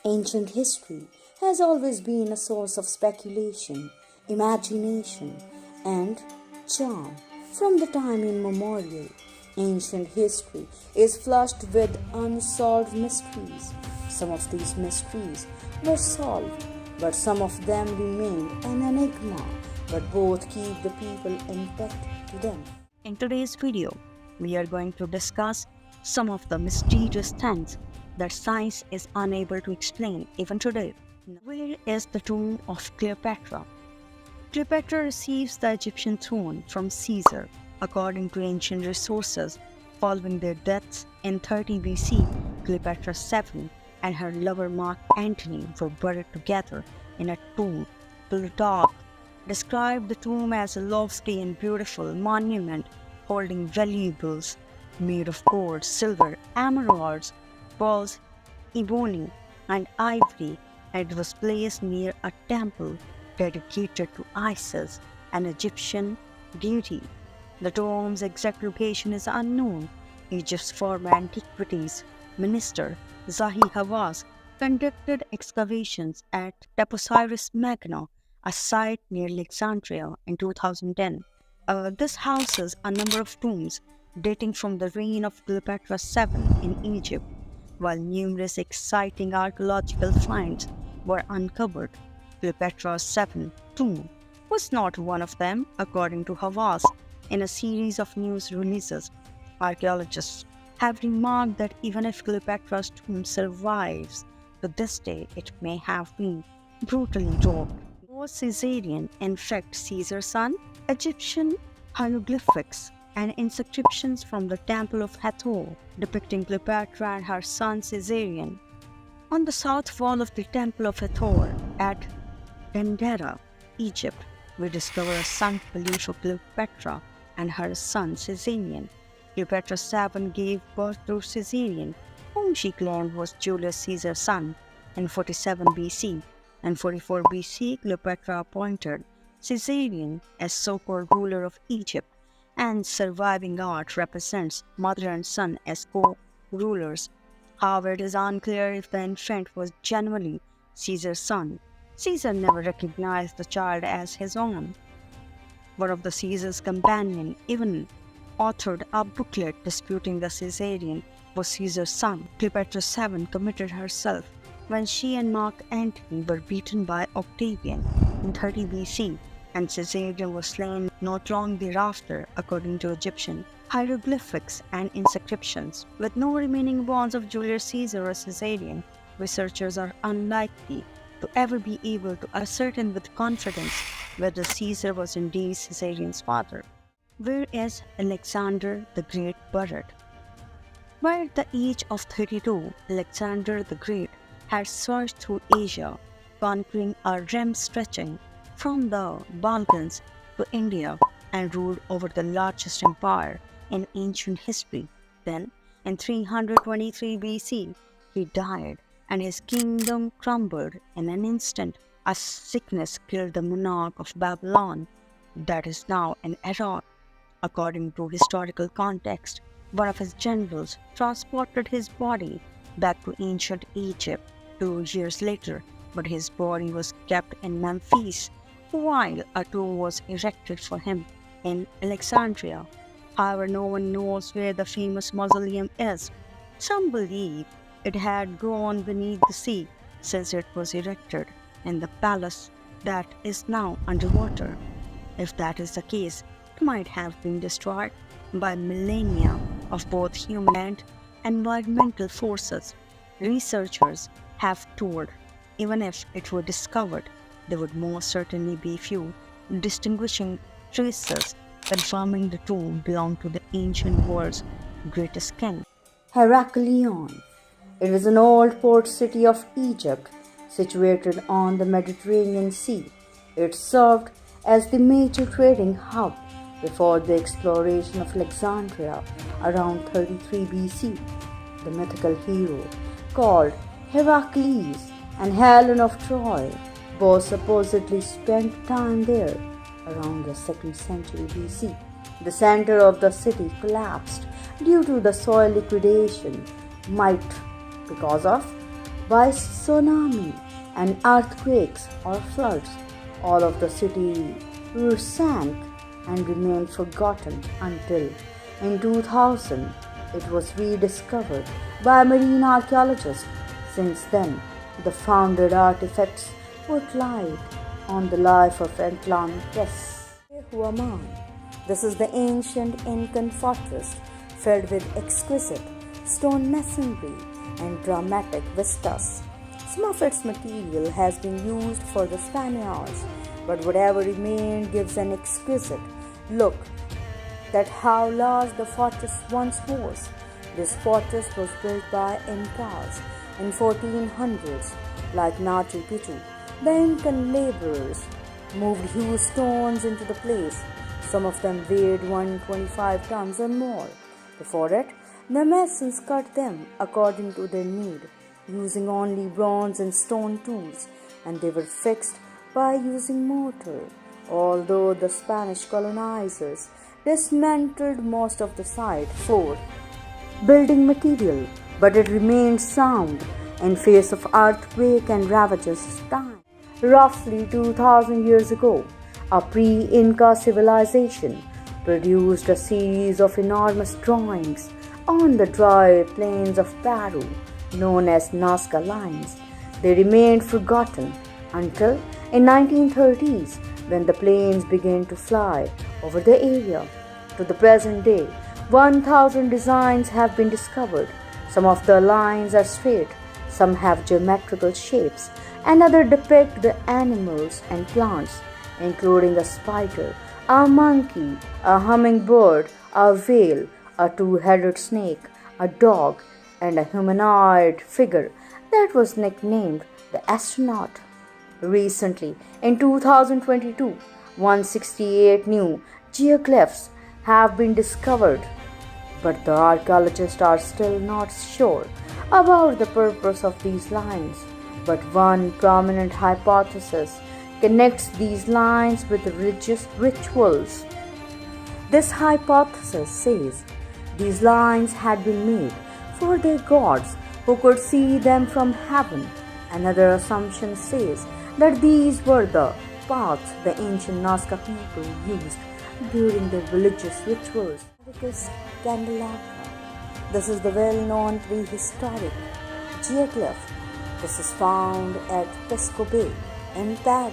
Ancient history has always been a source of speculation, imagination, and charm. From the time immemorial, ancient history is flushed with unsolved mysteries. Some of these mysteries were solved, but some of them remained an enigma, but both keep the people intact to them. In today's video, we are going to discuss some of the mysterious things that science is unable to explain even today. Where is the tomb of Cleopatra? Cleopatra receives the Egyptian throne from Caesar, according to ancient resources. Following their deaths in 30 BC, Cleopatra VII and her lover Mark Antony were buried together in a tomb. Plutarch described the tomb as a lofty and beautiful monument holding valuables made of gold, silver, emeralds, pearls, ebony, and ivory, and it was placed near a temple dedicated to Isis, an Egyptian deity. The tomb's exact location is unknown. Egypt's former antiquities minister Zahi Hawass conducted excavations at Taposiris Magna, a site near Alexandria, in 2010. This houses a number of tombs dating from the reign of Cleopatra VII in Egypt, while numerous exciting archaeological finds were uncovered. Cleopatra VII tomb was not one of them, according to Hawass. In a series of news releases, archaeologists have remarked that even if Cleopatra's tomb survives to this day, it may have been brutally robbed. Was Caesarion in fact Caesar's son? Egyptian hieroglyphics and inscriptions from the Temple of Hathor depicting Cleopatra and her son Caesarion. On the south wall of the Temple of Hathor at Dendera, Egypt, we discover a sunk belief of Cleopatra and her son Caesarion. Cleopatra VII gave birth to Caesarion, whom she claimed was Julius Caesar's son, in 47 BC. In 44 BC, Cleopatra appointed Caesarion as so-called ruler of Egypt, and surviving art represents mother and son as co-rulers. However, it is unclear if the infant was genuinely Caesar's son. Caesar never recognized the child as his own. One of the Caesar's companions even authored a booklet disputing the Caesarion was Caesar's son. Cleopatra VII committed herself when she and Mark Antony were beaten by Octavian in 30 BC, and Caesarion was slain not long thereafter, according to Egyptian hieroglyphics and inscriptions. With no remaining bonds of Julius Caesar or Caesarion, researchers are unlikely to ever be able to ascertain with confidence whether Caesar was indeed Caesarion's father. Where is Alexander the Great buried? By at the age of 32, Alexander the Great had surged through Asia, conquering a realm stretching from the Balkans to India, and ruled over the largest empire in ancient history. Then, in 323 BC, he died, and his kingdom crumbled in an instant. A sickness killed the monarch of Babylon, that is now in Iraq. According to historical context, one of his generals transported his body back to ancient Egypt 2 years later, but his body was kept in Memphis, while a tomb was erected for him in Alexandria. However, no one knows where the famous mausoleum is. Some believe it had gone beneath the sea, since it was erected in the palace that is now underwater. If that is the case, it might have been destroyed by millennia of both human and environmental forces. Researchers have told, even if it were discovered, there would most certainly be few distinguishing traces confirming the tomb belonged to the ancient world's greatest king. Heracleon. It was an old port city of Egypt situated on the Mediterranean Sea. It served as the major trading hub before the exploration of Alexandria around 33 BC. The mythical hero called Heracles and Helen of Troy both supposedly spent time there around the 2nd century BC. The center of the city collapsed due to the soil liquidation, might because of by tsunami and earthquakes or floods. All of the city sank and remained forgotten until in 2000 it was rediscovered by marine archaeologists. Since then, the founded artifacts put light on the life of Atlantis. This is the ancient Incan fortress filled with exquisite stone masonry and dramatic vistas. Some of its material has been used for the Spaniards, but whatever remained gives an exquisite look at how large the fortress once was. This fortress was built by Incas in 1400s, like Nefertiti. The Incan laborers moved huge stones into the place. Some of them weighed 125 tons or more. Before it, the masons cut them according to their need, using only bronze and stone tools, and they were fixed by using mortar. Although the Spanish colonizers dismantled most of the site for building material, but it remained sound in face of earthquake and ravages time. Roughly 2000 years ago, a pre-Inca civilization produced a series of enormous drawings on the dry plains of Peru, known as Nazca lines. They remained forgotten until in 1930s, when the planes began to fly over the area. To the present day, 1,000 designs have been discovered. Some of the lines are straight, some have geometrical shapes, and others depict the animals and plants, including a spider, a monkey, a hummingbird, a whale, a two-headed snake, a dog, and a humanoid figure that was nicknamed the astronaut. Recently, in 2022, 168 new geoglyphs have been discovered, but the archaeologists are still not sure about the purpose of these lines. But one prominent hypothesis connects these lines with religious rituals. This hypothesis says these lines had been made for their gods who could see them from heaven. Another assumption says that these were the paths the ancient Nazca people used during their religious rituals. Paracas Candelabra. This is the well-known prehistoric geoglyph. This is found at Pisco Bay in Peru.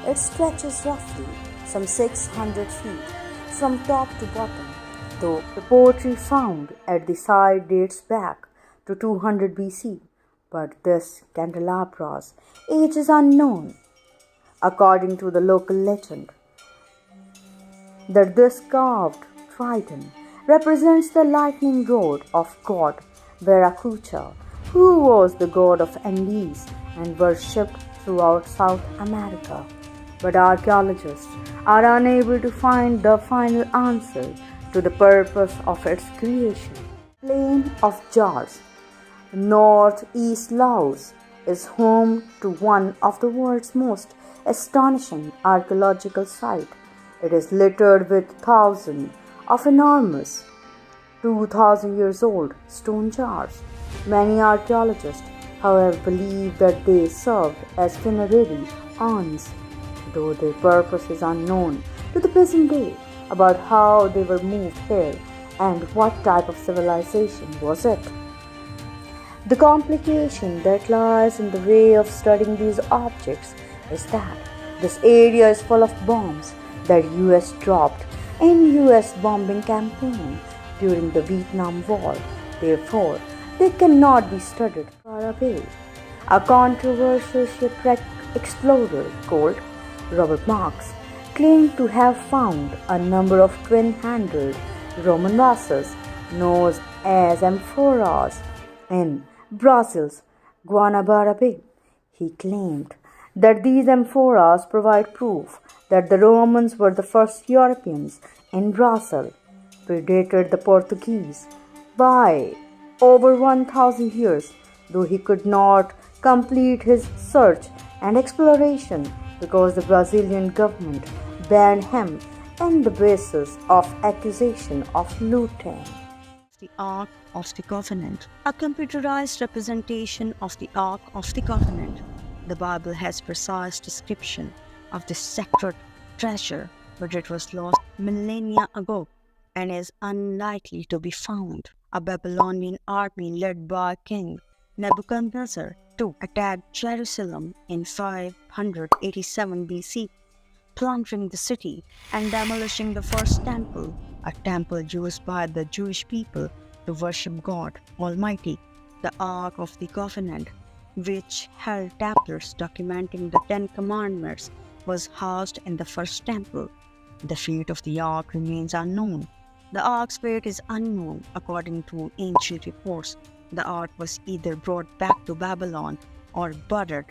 It stretches roughly some 600 feet from top to bottom, though the pottery found at the site dates back to 200 BC. But this candelabra's age is unknown. According to the local legend, that this carved triton represents the lightning rod of god Heracleon, who was the god of Andes and worshipped throughout South America. But archaeologists are unable to find the final answer to the purpose of its creation. Plain of Jars, northeast Laos, is home to one of the world's most astonishing archaeological sites. It is littered with thousands of enormous 2,000 years old stone jars. Many archaeologists, however, believe that they served as funerary urns, though their purpose is unknown to the present day. About how they were moved here and what type of civilization was it. The complication that lies in the way of studying these objects is that this area is full of bombs that US dropped in US bombing campaign during the Vietnam War. Therefore, they cannot be studied. Paracas, a controversial shipwreck explorer called Robert Marks, claimed to have found a number of twin-handled Roman vases known as amphoras in Brazil's Guanabara Bay. He claimed that these amphoras provide proof that the Romans were the first Europeans in Brazil, predated the Portuguese by over 1,000 years, though he could not complete his search and exploration because the Brazilian government banned him and the basis of accusation of looting. The Ark of the Covenant, a computerized representation of the Ark of the Covenant. The Bible has precise description of this sacred treasure, but it was lost millennia ago and is unlikely to be found. A Babylonian army led by King Nebuchadnezzar II attacked Jerusalem in 587 BC, plundering the city and demolishing the first temple, a temple used by the Jewish people to worship God Almighty. The Ark of the Covenant, which held tablets documenting the Ten Commandments, was housed in the first temple. The fate of the Ark remains unknown. The Ark's fate is unknown according to ancient reports. The Ark was either brought back to Babylon or buried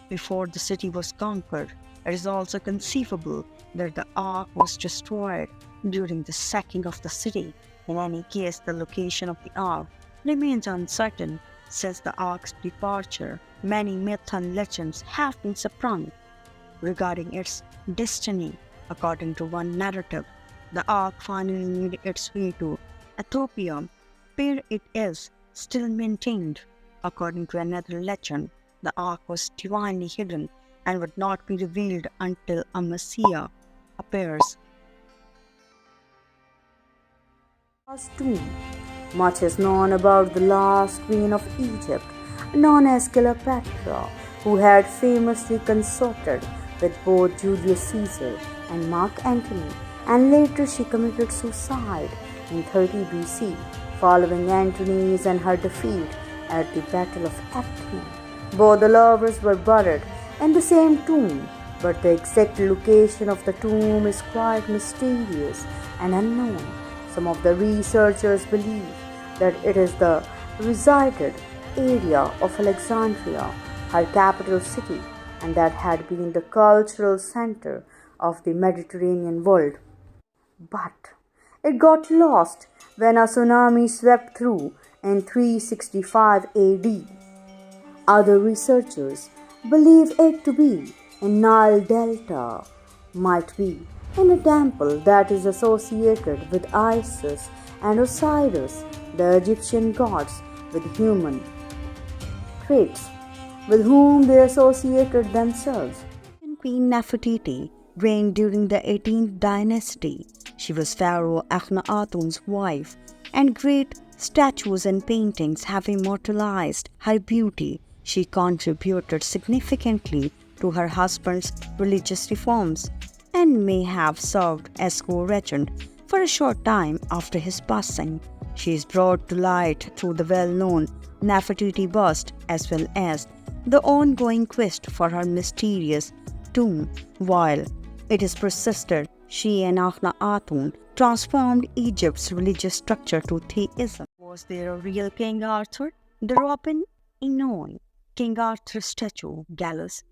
before the city was conquered. It is also conceivable that the Ark was destroyed during the sacking of the city. In any case, the location of the Ark remains uncertain since the Ark's departure. Many myths and legends have been sprung regarding its destiny. According to one narrative, the Ark finally made its way to Ethiopia, where it is still maintained. According to another legend, the Ark was divinely hidden and would not be revealed until a Messiah appears. Last tomb. Much is known about the last queen of Egypt, known as Cleopatra, who had famously consorted with both Julius Caesar and Mark Antony, and later she committed suicide in 30 BC following Antony's and her defeat at the Battle of Actium. Both the lovers were buried in the same tomb, but the exact location of the tomb is quite mysterious and unknown. Some of the researchers believe that it is the resided area of Alexandria, her capital city, and that had been the cultural center of the Mediterranean world. But it got lost when a tsunami swept through in 365 AD. Other researchers believe it to be in Nile Delta, might be in a temple that is associated with Isis and Osiris, the Egyptian gods with human traits, with whom they associated themselves. Queen Nefertiti reigned during the 18th dynasty. She was Pharaoh Akhenaten's wife, and great statues and paintings have immortalized her beauty. She contributed significantly to her husband's religious reforms and may have served as co-regent for a short time after his passing. She is brought to light through the well-known Nefertiti bust as well as the ongoing quest for her mysterious tomb. While it is persisted, she and Akhenaten transformed Egypt's religious structure to theism. Was there a real King Arthur? The Robin Enoch King Arthur statue, Gallus,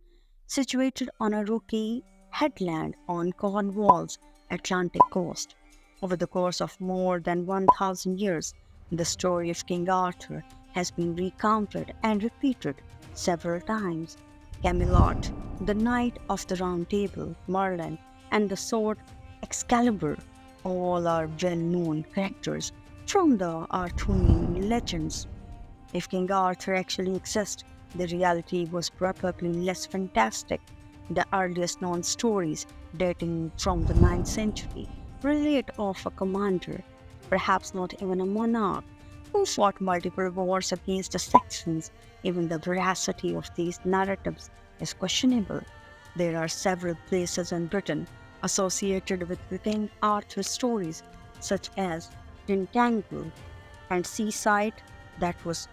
situated on a rocky headland on Cornwall's Atlantic coast. Over the course of more than 1,000 years, the story of King Arthur has been recounted and repeated several times. Camelot, the Knight of the Round Table, Merlin, and the sword Excalibur, all are well-known characters from the Arthurian legends. If King Arthur actually exists, the reality was probably less fantastic. The earliest known stories, dating from the 9th century, relate of a commander, perhaps not even a monarch, who fought multiple wars against the Saxons. Even the veracity of these narratives is questionable. There are several places in Britain associated with the King Arthur stories, such as Tintagel and Seaside, that was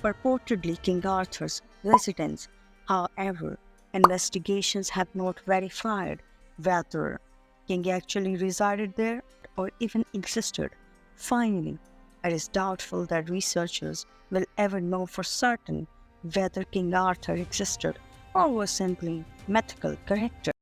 purportedly King Arthur's residence. However, investigations have not verified whether King actually resided there or even existed. Finally, it is doubtful that researchers will ever know for certain whether King Arthur existed or was simply a mythical character.